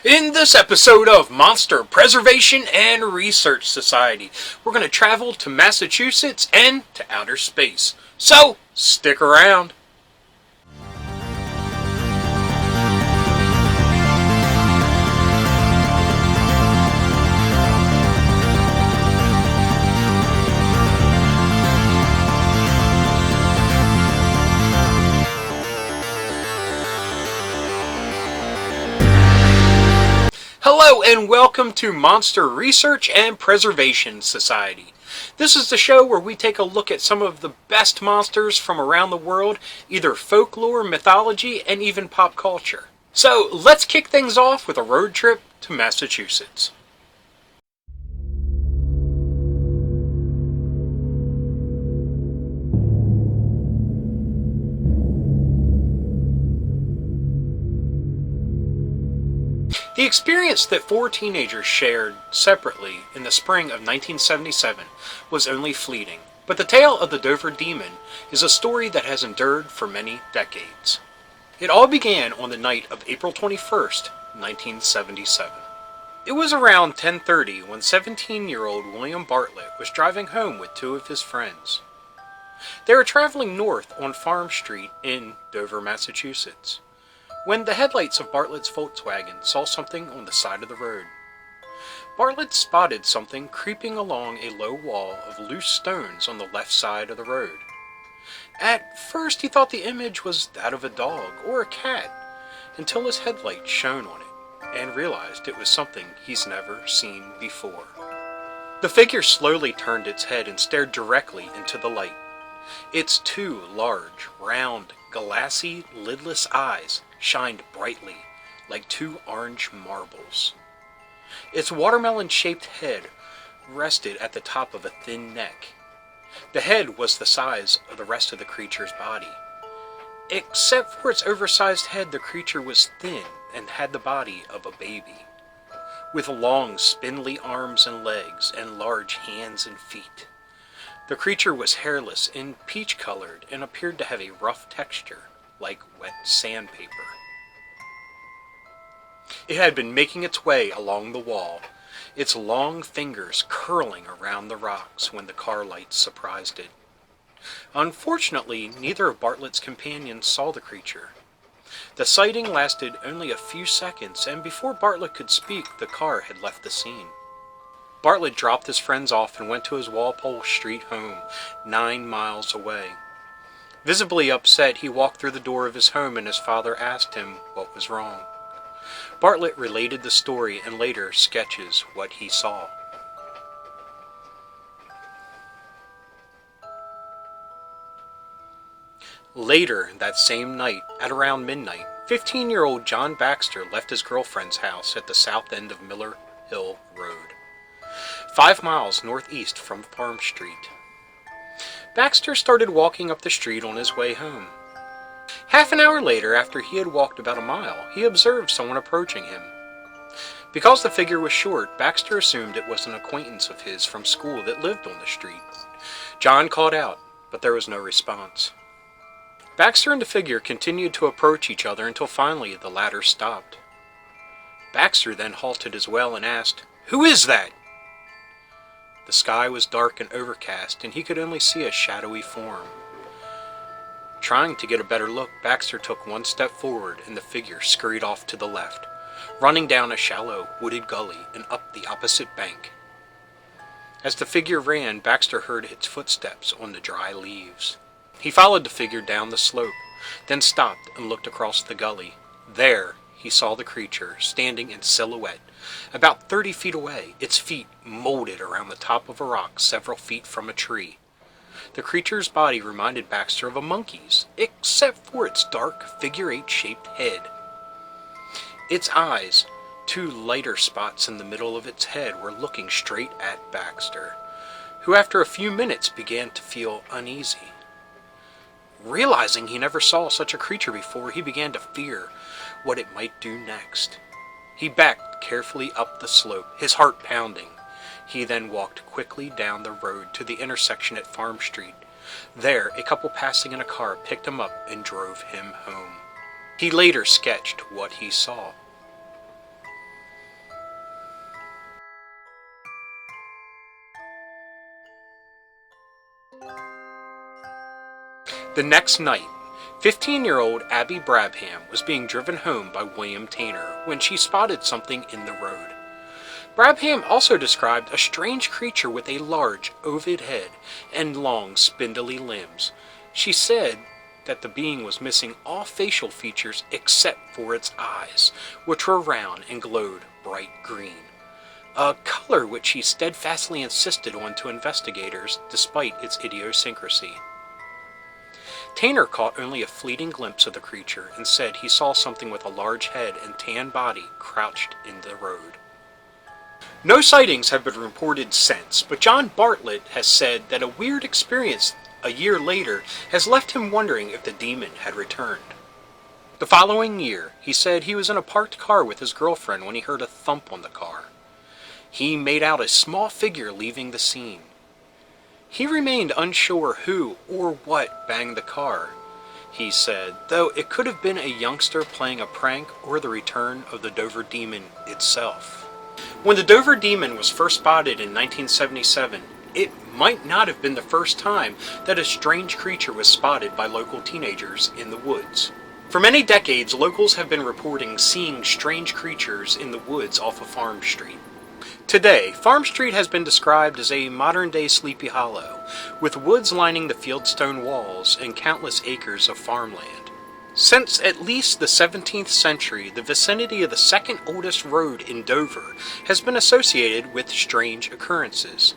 In this episode of Monster Preservation and Research Society, we're going to travel to Massachusetts and to outer space. So, stick around. Hello and welcome to Monster Research and Preservation Society. This is the show where we take a look at some of the best monsters from around the world, either folklore, mythology, and even pop culture. So let's kick things off with a road trip to Massachusetts. The experience that four teenagers shared separately in the spring of 1977 was only fleeting, but the tale of the Dover Demon is a story that has endured for many decades. It all began on the night of April 21st, 1977. It was around 10:30 when 17-year-old William Bartlett was driving home with two of his friends. They were traveling north on Farm Street in Dover, Massachusetts, when the headlights of Bartlett's Volkswagen saw something on the side of the road. Bartlett spotted something creeping along a low wall of loose stones on the left side of the road. At first he thought the image was that of a dog or a cat, until his headlight shone on it, and realized it was something he's never seen before. The figure slowly turned its head and stared directly into the light. Its two large, round, glassy, lidless eyes shined brightly, like two orange marbles. Its watermelon-shaped head rested at the top of a thin neck. The head was the size of the rest of the creature's body. Except for its oversized head, the creature was thin and had the body of a baby, with long, spindly arms and legs and large hands and feet. The creature was hairless and peach-colored and appeared to have a rough texture, like wet sandpaper. It had been making its way along the wall, its long fingers curling around the rocks when the car lights surprised it. Unfortunately, neither of Bartlett's companions saw the creature. The sighting lasted only a few seconds, and before Bartlett could speak, the car had left the scene. Bartlett dropped his friends off and went to his Walpole Street home, 9 miles away. Visibly upset, he walked through the door of his home and his father asked him what was wrong. Bartlett related the story and later sketches what he saw. Later that same night, at around midnight, 15-year-old John Baxter left his girlfriend's house at the south end of Miller Hill Road, 5 miles northeast from Farm Street. Baxter started walking up the street on his way home. Half an hour later, after he had walked about a mile, he observed someone approaching him. Because the figure was short, Baxter assumed it was an acquaintance of his from school that lived on the street. John called out, but there was no response. Baxter and the figure continued to approach each other until finally the latter stopped. Baxter then halted as well and asked, "Who is that?" The sky was dark and overcast, and he could only see a shadowy form. Trying to get a better look, Baxter took one step forward, and the figure scurried off to the left, running down a shallow, wooded gully and up the opposite bank. As the figure ran, Baxter heard its footsteps on the dry leaves. He followed the figure down the slope, then stopped and looked across the gully. There, he saw the creature, standing in silhouette, about 30 feet away, its feet molded around the top of a rock several feet from a tree. The creature's body reminded Baxter of a monkey's, except for its dark, figure-8-shaped head. Its eyes, two lighter spots in the middle of its head, were looking straight at Baxter, who after a few minutes began to feel uneasy. Realizing he never saw such a creature before, he began to fear what it might do next. He backed carefully up the slope, his heart pounding. He then walked quickly down the road to the intersection at Farm Street. There, a couple passing in a car picked him up and drove him home. He later sketched what he saw. The next night, 15-year-old Abby Brabham was being driven home by William Tanner when she spotted something in the road. Brabham also described a strange creature with a large, ovid head and long, spindly limbs. She said that the being was missing all facial features except for its eyes, which were round and glowed bright green, a color which she steadfastly insisted on to investigators despite its idiosyncrasy. Tanner caught only a fleeting glimpse of the creature and said he saw something with a large head and tan body crouched in the road. No sightings have been reported since, but John Bartlett has said that a weird experience a year later has left him wondering if the demon had returned. The following year, he said he was in a parked car with his girlfriend when he heard a thump on the car. He made out a small figure leaving the scene. He remained unsure who or what banged the car, he said, though it could have been a youngster playing a prank or the return of the Dover Demon itself. When the Dover Demon was first spotted in 1977, it might not have been the first time that a strange creature was spotted by local teenagers in the woods. For many decades, locals have been reporting seeing strange creatures in the woods off of Farm Street. Today, Farm Street has been described as a modern-day Sleepy Hollow, with woods lining the fieldstone walls and countless acres of farmland. Since at least the 17th century, the vicinity of the second oldest road in Dover has been associated with strange occurrences.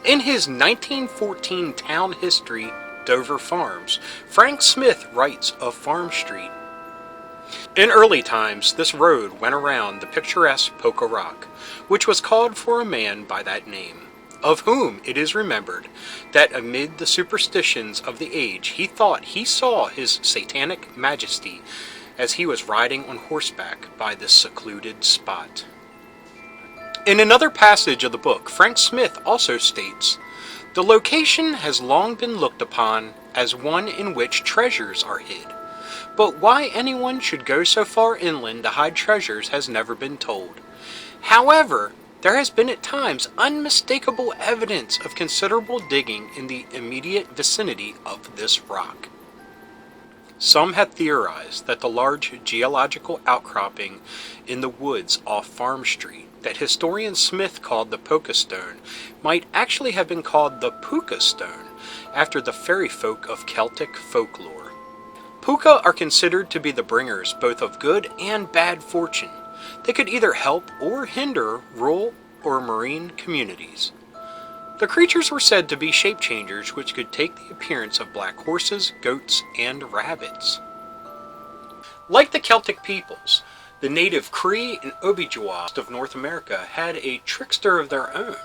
In his 1914 town history, Dover Farms, Frank Smith writes of Farm Street. In early times, this road went around the picturesque Poca Rock, which was called for a man by that name, of whom it is remembered that amid the superstitions of the age he thought he saw his satanic majesty as he was riding on horseback by this secluded spot. In another passage of the book, Frank Smith also states, "The location has long been looked upon as one in which treasures are hid. But why anyone should go so far inland to hide treasures has never been told. However, there has been at times unmistakable evidence of considerable digging in the immediate vicinity of this rock." Some have theorized that the large geological outcropping in the woods off Farm Street that historian Smith called the Poca Stone might actually have been called the Puka Stone after the fairy folk of Celtic folklore. Puka are considered to be the bringers both of good and bad fortune. They could either help or hinder rural or marine communities. The creatures were said to be shape changers which could take the appearance of black horses, goats, and rabbits. Like the Celtic peoples, the native Cree and Ojibwa of North America had a trickster of their own.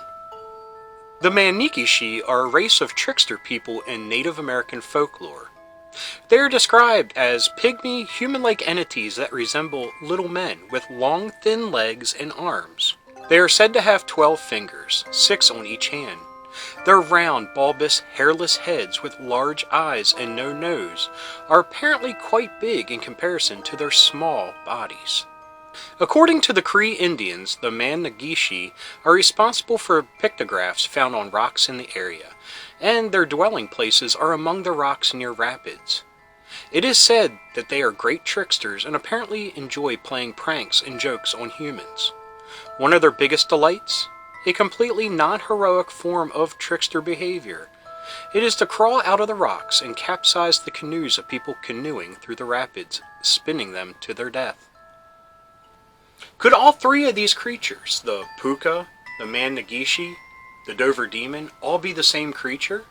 The Manikishi are a race of trickster people in Native American folklore. They are described as pygmy, human-like entities that resemble little men with long, thin legs and arms. They are said to have 12 fingers, 6 on each hand. Their round, bulbous, hairless heads with large eyes and no nose are apparently quite big in comparison to their small bodies. According to the Cree Indians, the Manikishi are responsible for pictographs found on rocks in the area, and their dwelling places are among the rocks near rapids. It is said that they are great tricksters and apparently enjoy playing pranks and jokes on humans. One of their biggest delights? A completely non-heroic form of trickster behavior. It is to crawl out of the rocks and capsize the canoes of people canoeing through the rapids, spinning them to their death. Could all three of these creatures, the Puka, the Manikishi, the Dover Demon, all be the same creature?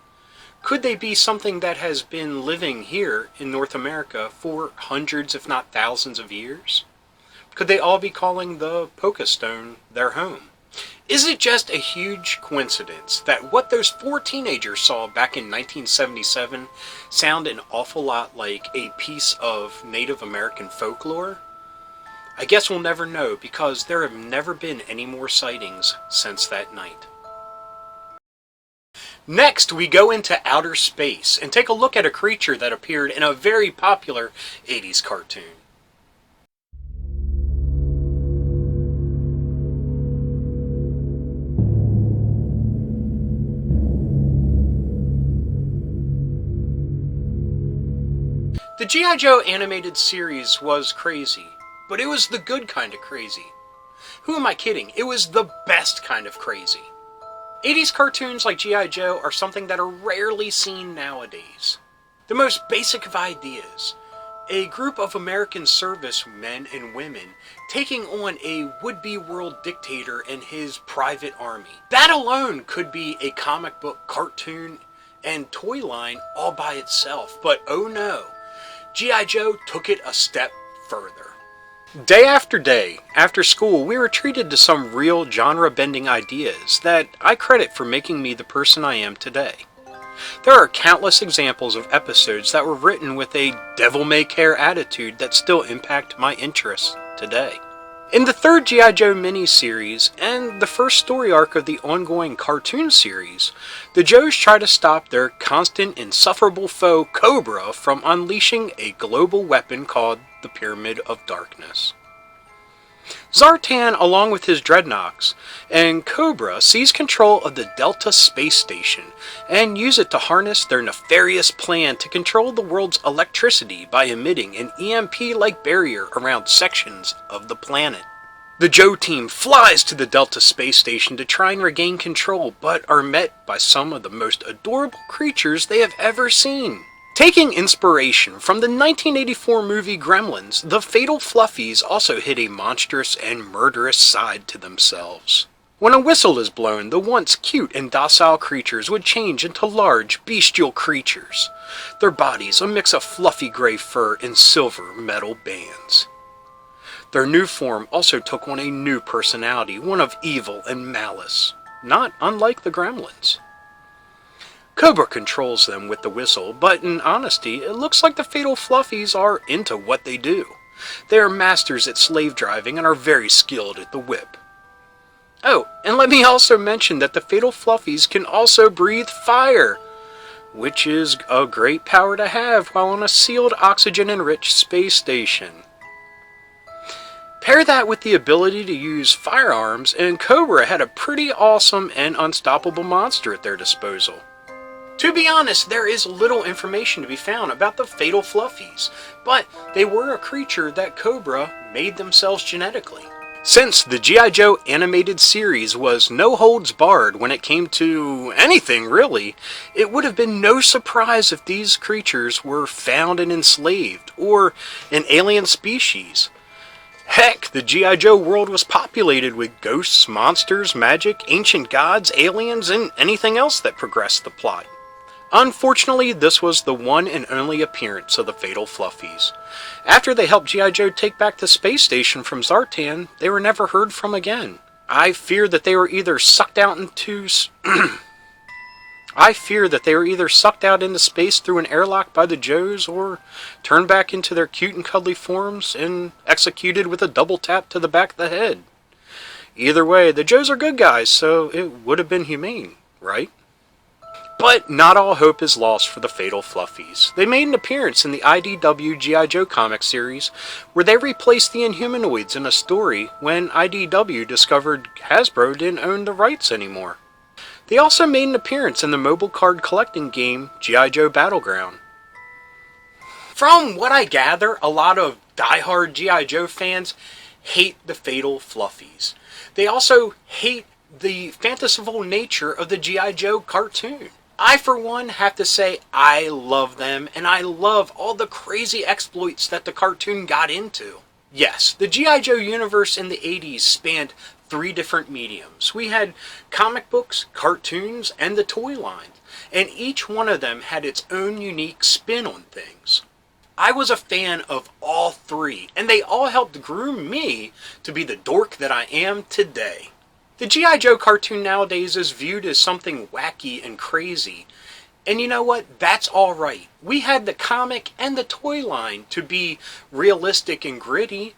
Could they be something that has been living here in North America for hundreds if not thousands of years? Could they all be calling the Poca Stone their home? Is it just a huge coincidence that what those 4 teenagers saw back in 1977 sound an awful lot like a piece of Native American folklore? I guess we'll never know because there have never been any more sightings since that night. Next, we go into outer space and take a look at a creature that appeared in a very popular 80s cartoon. The G.I. Joe animated series was crazy, but it was the good kind of crazy. Who am I kidding? It was the best kind of crazy. 80s cartoons like G.I. Joe are something that are rarely seen nowadays. The most basic of ideas. A group of American servicemen and women taking on a would-be world dictator and his private army. That alone could be a comic book, cartoon, and toy line all by itself. But oh no, G.I. Joe took it a step further. Day after day, after school, we were treated to some real genre-bending ideas that I credit for making me the person I am today. There are countless examples of episodes that were written with a devil-may-care attitude that still impact my interests today. In the third G.I. Joe miniseries, and the first story arc of the ongoing cartoon series, the Joes try to stop their constant, insufferable foe, Cobra, from unleashing a global weapon called the Pyramid of Darkness. Zartan, along with his dreadnoughts, and Cobra seize control of the Delta space station and use it to harness their nefarious plan to control the world's electricity by emitting an EMP-like barrier around sections of the planet. The Joe team flies to the Delta space station to try and regain control, but are met by some of the most adorable creatures they have ever seen. Taking inspiration from the 1984 movie Gremlins, the Fatal Fluffies also hid a monstrous and murderous side to themselves. When a whistle is blown, the once cute and docile creatures would change into large, bestial creatures. Their bodies a mix of fluffy gray fur and silver metal bands. Their new form also took on a new personality, one of evil and malice, not unlike the Gremlins. Cobra controls them with the whistle, but in honesty, it looks like the Fatal Fluffies are into what they do. They are masters at slave driving and are very skilled at the whip. Oh, and let me also mention that the Fatal Fluffies can also breathe fire, which is a great power to have while on a sealed, oxygen-enriched space station. Pair that with the ability to use firearms, and Cobra had a pretty awesome and unstoppable monster at their disposal. To be honest, there is little information to be found about the Fatal Fluffies, but they were a creature that Cobra made themselves genetically. Since the G.I. Joe animated series was no holds barred when it came to anything really, it would have been no surprise if these creatures were found and enslaved, or an alien species. Heck, the G.I. Joe world was populated with ghosts, monsters, magic, ancient gods, aliens, and anything else that progressed the plot. Unfortunately, this was the one and only appearance of the Fatal Fluffies. After they helped G.I. Joe take back the space station from Zartan, they were never heard from again. I fear that they were either sucked out into space through an airlock by the Joes, or turned back into their cute and cuddly forms and executed with a double tap to the back of the head. Either way, the Joes are good guys, so it would have been humane, right? But not all hope is lost for the Fatal Fluffies. They made an appearance in the IDW G.I. Joe comic series, where they replaced the Inhumanoids in a story when IDW discovered Hasbro didn't own the rights anymore. They also made an appearance in the mobile card collecting game G.I. Joe Battleground. From what I gather, a lot of diehard G.I. Joe fans hate the Fatal Fluffies. They also hate the fanciful nature of the G.I. Joe cartoon. I, for one, have to say I love them, and I love all the crazy exploits that the cartoon got into. Yes, the G.I. Joe universe in the 80s spanned 3 different mediums. We had comic books, cartoons, and the toy line, and each one of them had its own unique spin on things. I was a fan of all 3, and they all helped groom me to be the dork that I am today. The G.I. Joe cartoon nowadays is viewed as something wacky and crazy. And you know what? That's alright. We had the comic and the toy line to be realistic and gritty.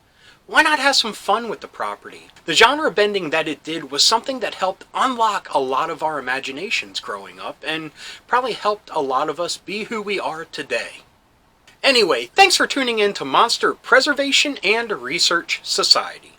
Why not have some fun with the property? The genre bending that it did was something that helped unlock a lot of our imaginations growing up, and probably helped a lot of us be who we are today. Anyway, thanks for tuning in to Monster Preservation and Research Society.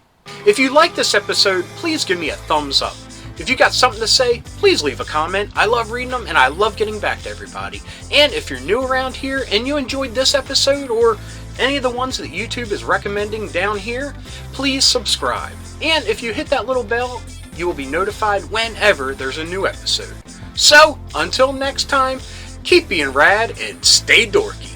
If you like this episode, please give me a thumbs up. If you got something to say, please leave a comment. I love reading them and I love getting back to everybody. And if you're new around here and you enjoyed this episode or any of the ones that YouTube is recommending down here, please subscribe. And if you hit that little bell, you will be notified whenever there's a new episode. So, until next time, keep being rad and stay dorky.